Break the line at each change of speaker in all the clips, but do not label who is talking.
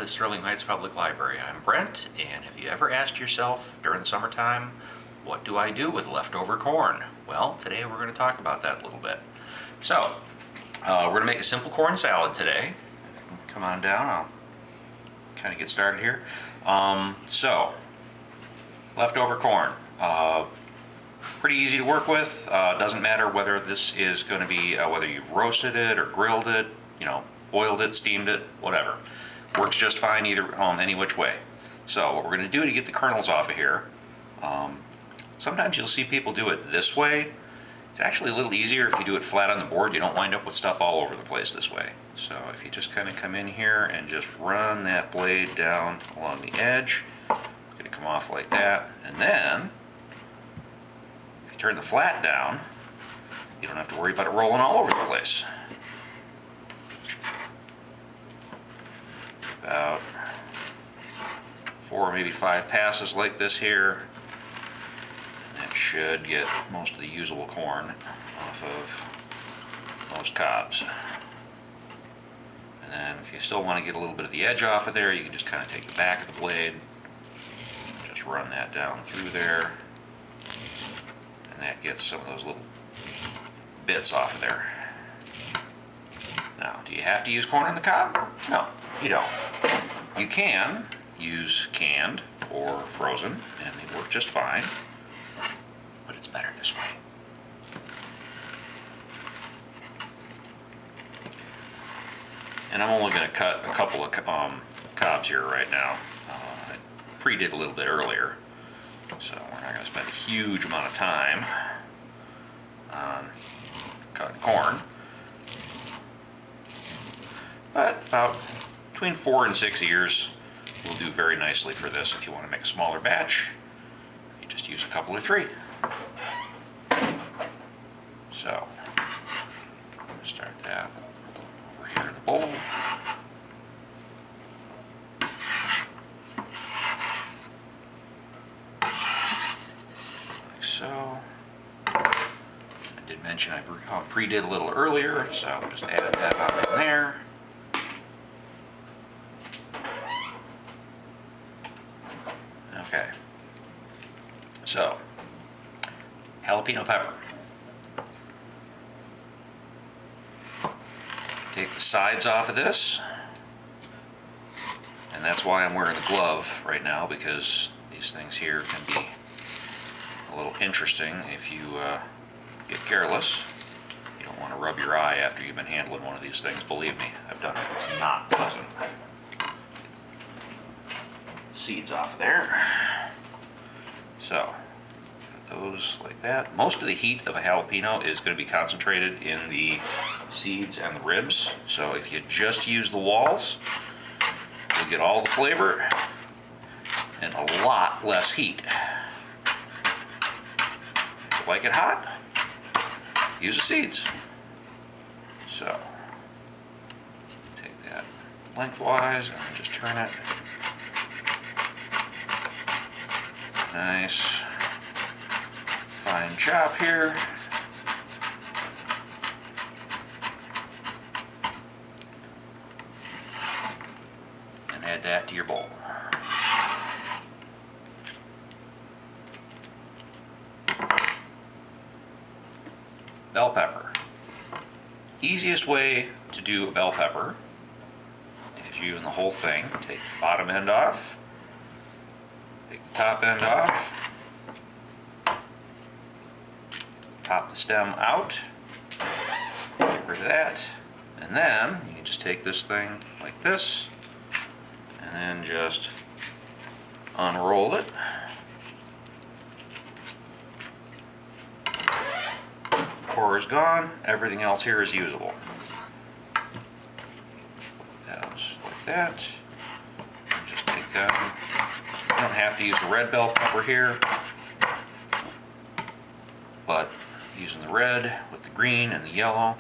to Sterling Heights Public Library. I'm Brent, and have you ever asked yourself during the summertime, what do I do with leftover corn? Well, today we're going to talk about that a little bit. So, we're going to make a simple corn salad today. Come on down, I'll kind of get started here. Leftover corn. Pretty easy to work with. Doesn't matter whether this is going to be, whether you've roasted it or grilled it, boiled it, steamed it, whatever. Works just fine either, any which way. So what we're going to do to get the kernels off of here, sometimes you'll see people do it this way. It's actually a little easier if you do it flat on the board. You don't wind up with stuff all over the place this way. So if you just kind of come in here and just run that blade down along the edge, it's going to come off like that. And then, if you turn the flat down, you don't have to worry about it rolling all over the place. About 4 or maybe 5 passes like this here. That should get most of the usable corn off of most cobs. And then if you still want to get a little bit of the edge off of there, you can just kind of take the back of the blade, just run that down through there, and that gets some of those little bits off of there. Now, do you have to use corn on the cob? No, you don't. You can use canned or frozen, and they work just fine, but it's better this way. And I'm only going to cut a couple of cobs here right now. I pre-did a little bit earlier, so we're not going to spend a huge amount of time on cutting corn. But about between 4 and 6 ears will do very nicely for this. If you want to make a smaller batch, you just use a couple or 3. So, start that over here in the bowl. Like so. I did mention I pre-did a little earlier, so just add that up in there. Okay, so jalapeno pepper. Take the sides off of this, and that's why I'm wearing the glove right now, because these things here can be a little interesting if you get careless. You don't want to rub your eye after you've been handling one of these things. Believe me, I've done it. It's not pleasant. Seeds off there. So, put those like that. Most of the heat of a jalapeno is going to be concentrated in the seeds and the ribs. So if you just use the walls, you'll get all the flavor and a lot less heat. If you like it hot, use the seeds. So, take that lengthwise and just turn it. Nice fine chop here. And add that to your bowl. Bell pepper. Easiest way to do a bell pepper is using the whole thing. Take the bottom end off. Take the top end off, pop the stem out, get rid of that, and then you can just take this thing like this, and then just unroll it. Core is gone, everything else here is usable. Just like that, and just take that. You don't have to use a red bell pepper here, but using the red with the green and the yellow,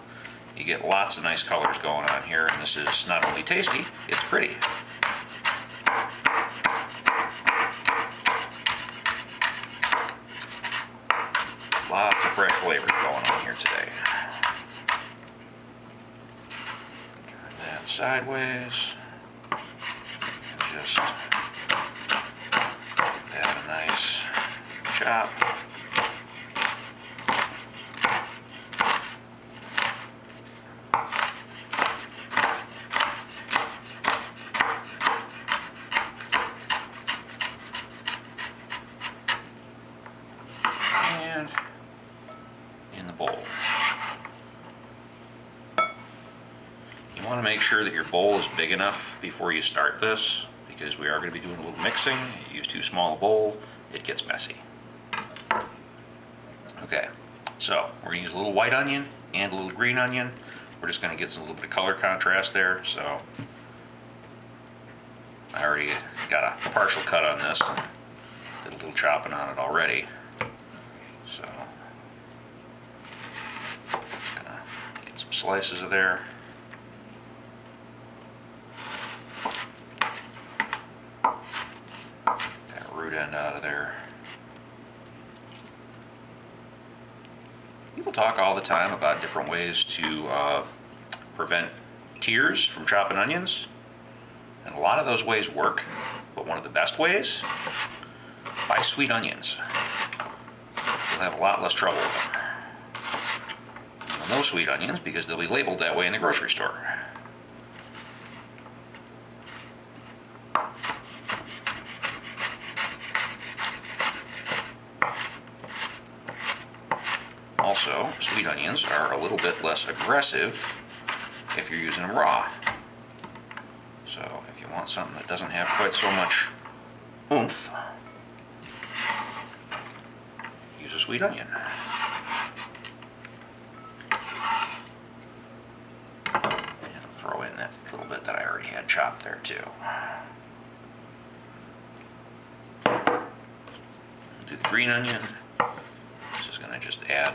you get lots of nice colors going on here, and this is not only tasty, it's pretty. Lots of fresh flavors going on here today. Turn that sideways. Just have a nice chop. And in the bowl. You want to make sure that your bowl is big enough before you start this, because we are going to be doing a little mixing. You use too small a bowl, it gets messy. Okay, so we're going to use a little white onion and a little green onion. We're just going to get a little bit of color contrast there. So I already got a partial cut on this, and did a little chopping on it already. So just going to get some slices of there. Root end out of there. People talk all the time about different ways to prevent tears from chopping onions, and a lot of those ways work, but one of the best ways, buy sweet onions. You'll have a lot less trouble with them. You'll know sweet onions because they'll be labeled that way in the grocery store. Also, sweet onions are a little bit less aggressive if you're using them raw. So if you want something that doesn't have quite so much oomph, use a sweet onion. And throw in that little bit that I already had chopped there too. Do the green onion. This is going to just add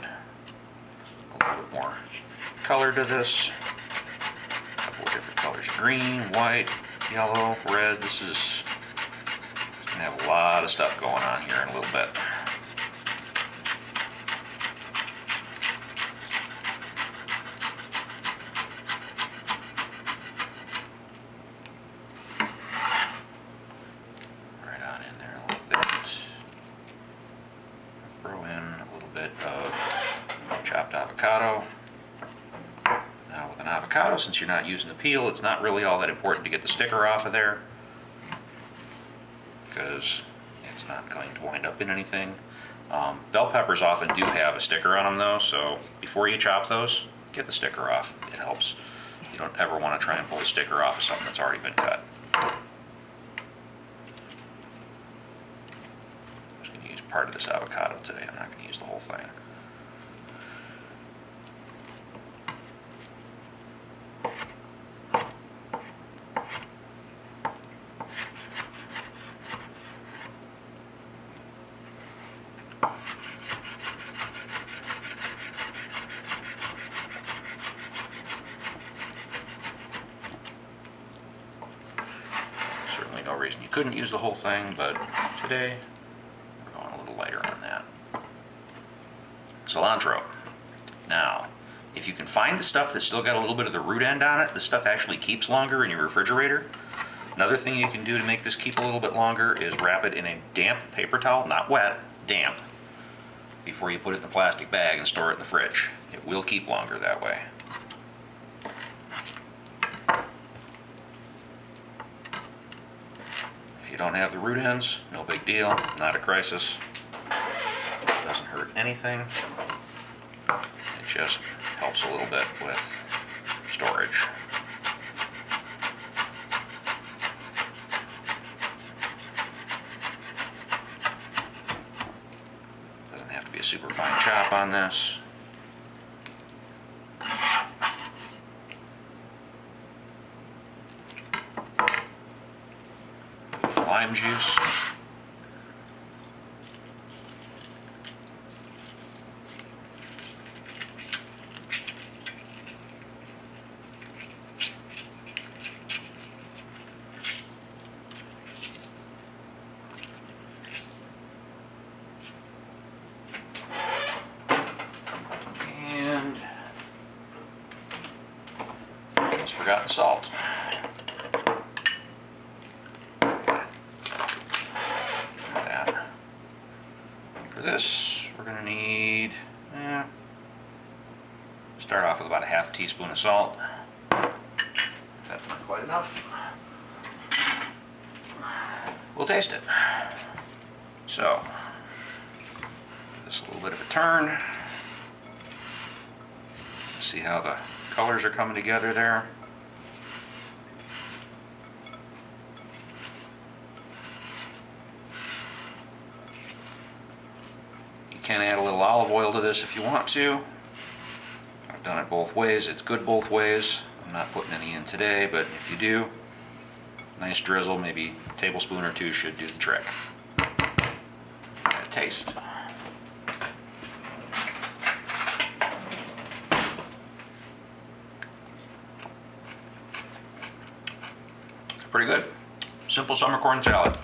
a little bit more color to this. A couple of different colors: green, white, yellow, red. This is going to have a lot of stuff going on here in a little bit. Right on in there a little bit. Throw in a little bit of chopped avocado. Now with an avocado, since you're not using the peel, it's not really all that important to get the sticker off of there, because it's not going to wind up in anything. Bell peppers often do have a sticker on them though, so before you chop those, get the sticker off. It helps. You don't ever want to try and pull the sticker off of something that's already been cut. I'm just going to use part of this avocado today. I'm not going to use the whole thing. Certainly no reason you couldn't use the whole thing, but today we're going a little lighter on that. Cilantro. Now, if you can find the stuff that's still got a little bit of the root end on it, this stuff actually keeps longer in your refrigerator. Another thing you can do to make this keep a little bit longer is wrap it in a damp paper towel, not wet, damp, before you put it in the plastic bag and store it in the fridge. It will keep longer that way. If you don't have the root ends, no big deal, not a crisis. Doesn't hurt anything. It just helps a little bit with storage. Doesn't have to be a super fine chop on this. Lime juice. And almost forgot the salt. this, we're going to need, start off with about a half teaspoon of salt. That's not quite enough. We'll taste it. So, give this a little bit of a turn. See how the colors are coming together there. You can add a little olive oil to this if you want to. I've done it both ways. It's good both ways. I'm not putting any in today, but if you do, nice drizzle, maybe a tablespoon or two should do the trick. Taste. Pretty good. Simple summer corn salad.